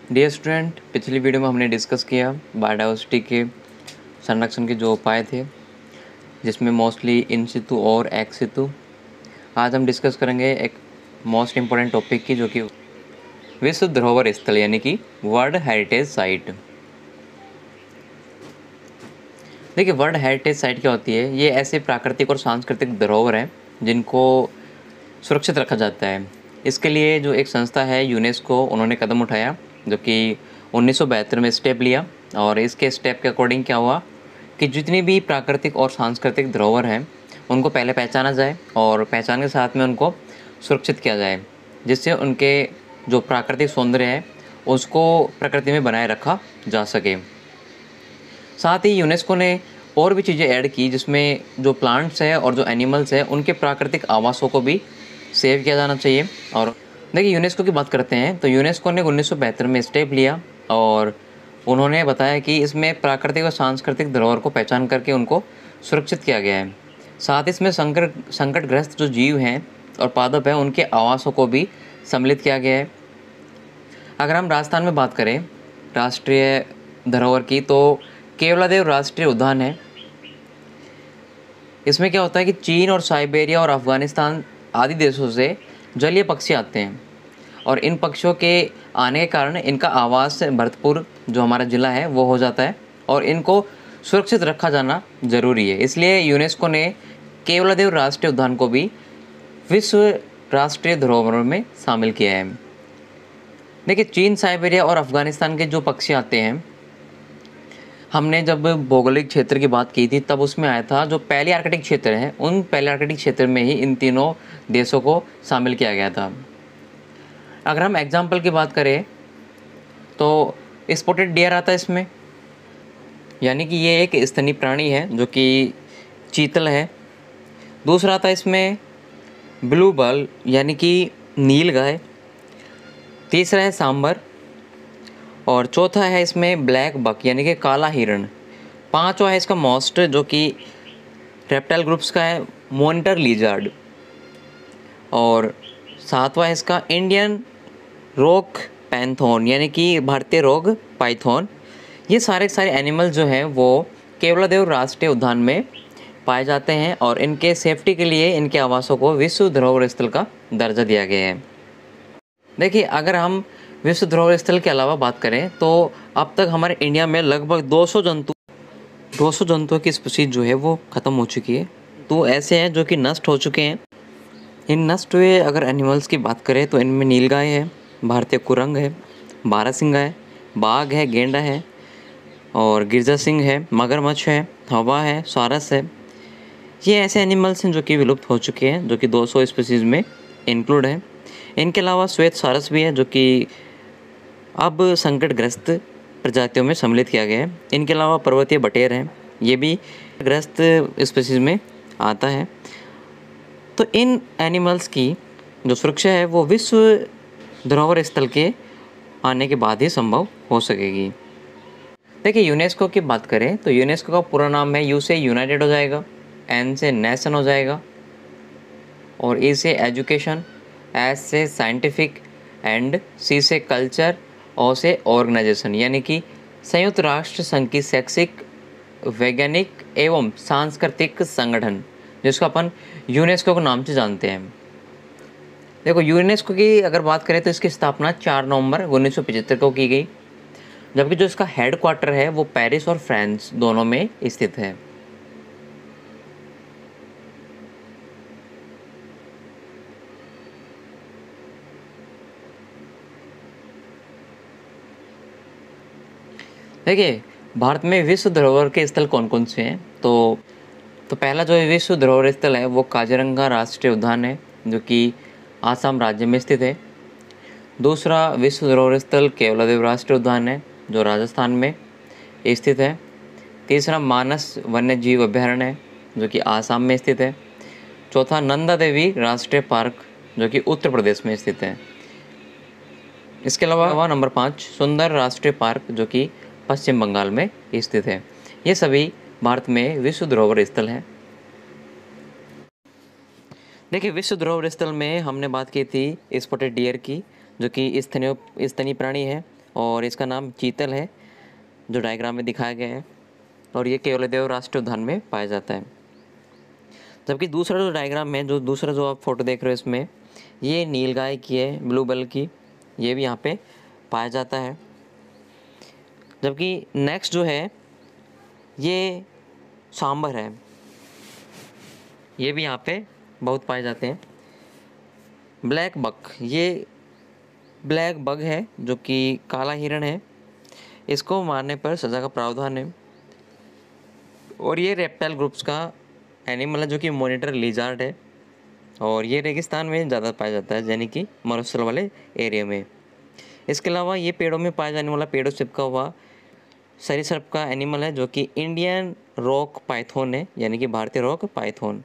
Dear student, पिछली video में हमने डिस्कस किया बायोडाइवर्सिटी के संरक्षण के जो उपाय थे, जिसमें मोस्टली इन सितु और एक्स सितु। आज हम डिस्कस करेंगे एक मोस्ट इम्पॉर्टेंट टॉपिक की, जो कि विश्व धरोहर स्थल यानी कि वर्ल्ड हेरिटेज साइट। देखिए, वर्ल्ड हेरिटेज साइट क्या होती है? ये ऐसे प्राकृतिक और सांस्कृतिक धरोहर हैं जिनको सुरक्षित रखा जाता है। इसके लिए जो एक संस्था है यूनेस्को, उन्होंने कदम उठाया, जो कि 1972 में स्टेप लिया। और इसके स्टेप के अकॉर्डिंग क्या हुआ कि जितनी भी प्राकृतिक और सांस्कृतिक धरोहर हैं उनको पहले पहचाना जाए और पहचान के साथ में उनको सुरक्षित किया जाए, जिससे उनके जो प्राकृतिक सौंदर्य है उसको प्रकृति में बनाए रखा जा सके। साथ ही यूनेस्को ने और भी चीज़ें ऐड की, जिसमें जो प्लांट्स है और जो एनिमल्स है उनके प्राकृतिक आवासों को भी सेव किया जाना चाहिए। और देखिए, यूनेस्को की बात करते हैं तो यूनेस्को ने 1972 में स्टेप लिया और उन्होंने बताया कि इसमें प्राकृतिक और सांस्कृतिक धरोहर को पहचान करके उनको सुरक्षित किया गया है। साथ ही इसमें संकटग्रस्त जो जीव हैं और पादप हैं उनके आवासों को भी सम्मिलित किया गया है। अगर हम राजस्थान में बात करें राष्ट्रीय धरोहर की, तो केवलादेव राष्ट्रीय उद्यान है। इसमें क्या होता है कि चीन और साइबेरिया और अफ़गानिस्तान आदि देशों से जलीय पक्षी आते हैं और इन पक्षियों के आने के कारण इनका आवास भरतपुर जो हमारा ज़िला है वो हो जाता है और इनको सुरक्षित रखा जाना ज़रूरी है। इसलिए यूनेस्को ने केवलादेव राष्ट्रीय उद्यान को भी विश्व राष्ट्रीय धरोहर में शामिल किया है। देखिए, चीन, साइबेरिया और अफ़गानिस्तान के जो पक्षी आते हैं, हमने जब भौगोलिक क्षेत्र की बात की थी तब उसमें आया था जो पहले आर्कटिक क्षेत्र हैं, उन पहले आर्कटिक क्षेत्र में ही इन तीनों देशों को शामिल किया गया था। अगर हम एग्जाम्पल की बात करें तो स्पॉटेड डियर आता है इसमें, यानी कि ये एक स्तनी प्राणी है जो कि चीतल है। दूसरा आता है इसमें ब्लू बल यानी कि नील गाय। तीसरा है सांबर और चौथा है इसमें ब्लैक बक यानी कि काला हिरण। पांचवा है इसका मोस्ट, जो कि रेप्टाइल ग्रुप्स का है, मॉनिटर लिजार्ड। और सातवां है इसका इंडियन रॉक पैंथोन यानी कि भारतीय रोग पाइथन। ये सारे एनिमल जो हैं वो केवलादेव राष्ट्रीय उद्यान में पाए जाते हैं और इनके सेफ्टी के लिए इनके आवासों को विश्व धरोहर स्थल का दर्जा दिया गया है। देखिए, अगर हम विश्व धरोहर स्थल के अलावा बात करें तो अब तक हमारे इंडिया में लगभग 200 जंतुओं की स्पीशीज जो है वो ख़त्म हो चुकी है। तो ऐसे हैं जो कि नष्ट हो चुके हैं। इन नष्ट हुए अगर एनिमल्स की बात करें तो इनमें नीलगाय है, भारतीय कुरंग है, बारहसिंगा है, बाघ है, गेंडा है और गिरजा सिंह है, मगरमच्छ है, हवा है, सारस है। ये ऐसे एनिमल्स हैं जो कि विलुप्त हो चुके हैं, जो कि 200 स्पीशीज़ में इंक्लूड हैं। इनके अलावा श्वेत सारस भी है जो कि अब संकटग्रस्त प्रजातियों में सम्मिलित किया गया है। इनके अलावा पर्वतीय बटेर हैं, ये भी ग्रस्त स्पीशीज़ में आता है। तो इन एनिमल्स की जो सुरक्षा है वो विश्व धरोहर स्थल के आने के बाद ही संभव हो सकेगी। देखिए, यूनेस्को की बात करें तो यूनेस्को का पूरा नाम है, यू से यूनाइटेड हो जाएगा, एन से नेशन हो जाएगा और ए से एजुकेशन, एस से साइंटिफिक एंड सी से कल्चर, ओ से ऑर्गेनाइजेशन यानी कि संयुक्त राष्ट्र संघ की शैक्षिक, वैज्ञानिक एवं सांस्कृतिक संगठन, जिसको अपन यूनेस्को के नाम से जानते हैं। देखो, यूनेस्को की अगर बात करें तो इसकी स्थापना 4 नवंबर 1975 को की गई, जबकि जो इसका हेड क्वार्टर है वो पेरिस और फ्रांस दोनों में स्थित है। देखिए, भारत में विश्व धरोहर के स्थल कौन कौन से हैं? तो पहला जो विश्व धरोहर स्थल है वो काजीरंगा राष्ट्रीय उद्यान है, जो कि आसाम राज्य में स्थित है। दूसरा विश्व धरोहर स्थल केवलादेव राष्ट्रीय उद्यान है, जो राजस्थान में स्थित है। तीसरा मानस वन्यजीव अभ्यारण्य है, जो कि आसाम में स्थित है। चौथा नंदा देवी राष्ट्रीय पार्क, जो कि उत्तर प्रदेश में स्थित है। इसके अलावा नंबर 5 सुंदर राष्ट्रीय पार्क, जो कि पश्चिम बंगाल में स्थित है। ये सभी भारत में विश्व धरोहर स्थल हैं। देखिए, विश्व धरोहर स्थल में हमने बात की थी स्पॉटेड डियर की, जो कि स्तनीय प्राणी है और इसका नाम चीतल है, जो डायग्राम में दिखाया गया है, और ये केवलादेव राष्ट्रीय उद्यान में पाया जाता है। जबकि दूसरा जो डायग्राम है, दूसरा जो आप फोटो देख रहे हो इसमें, ये नीलगाय की है, ब्लू बेल की, ये भी यहाँ पे पाया जाता है। जबकि नेक्स्ट जो है ये सांबर है, ये भी यहाँ पे बहुत पाए जाते हैं। ब्लैक बक, ये ब्लैक बग है जो कि काला हिरण है, इसको मारने पर सज़ा का प्रावधान है। और ये रेप्टाइल ग्रुप्स का एनिमल है जो कि मॉनिटर लिजार्ड है, और ये रेगिस्तान में ज़्यादा पाया जाता है, यानी कि मरुस्थल वाले एरिया में। इसके अलावा ये पेड़ों में पाया जाने वाला पेड़ों से चिपका हुआ सरीसृप का एनिमल है जो कि इंडियन रॉक पाइथन है, यानी कि भारतीय रॉक पाइथन।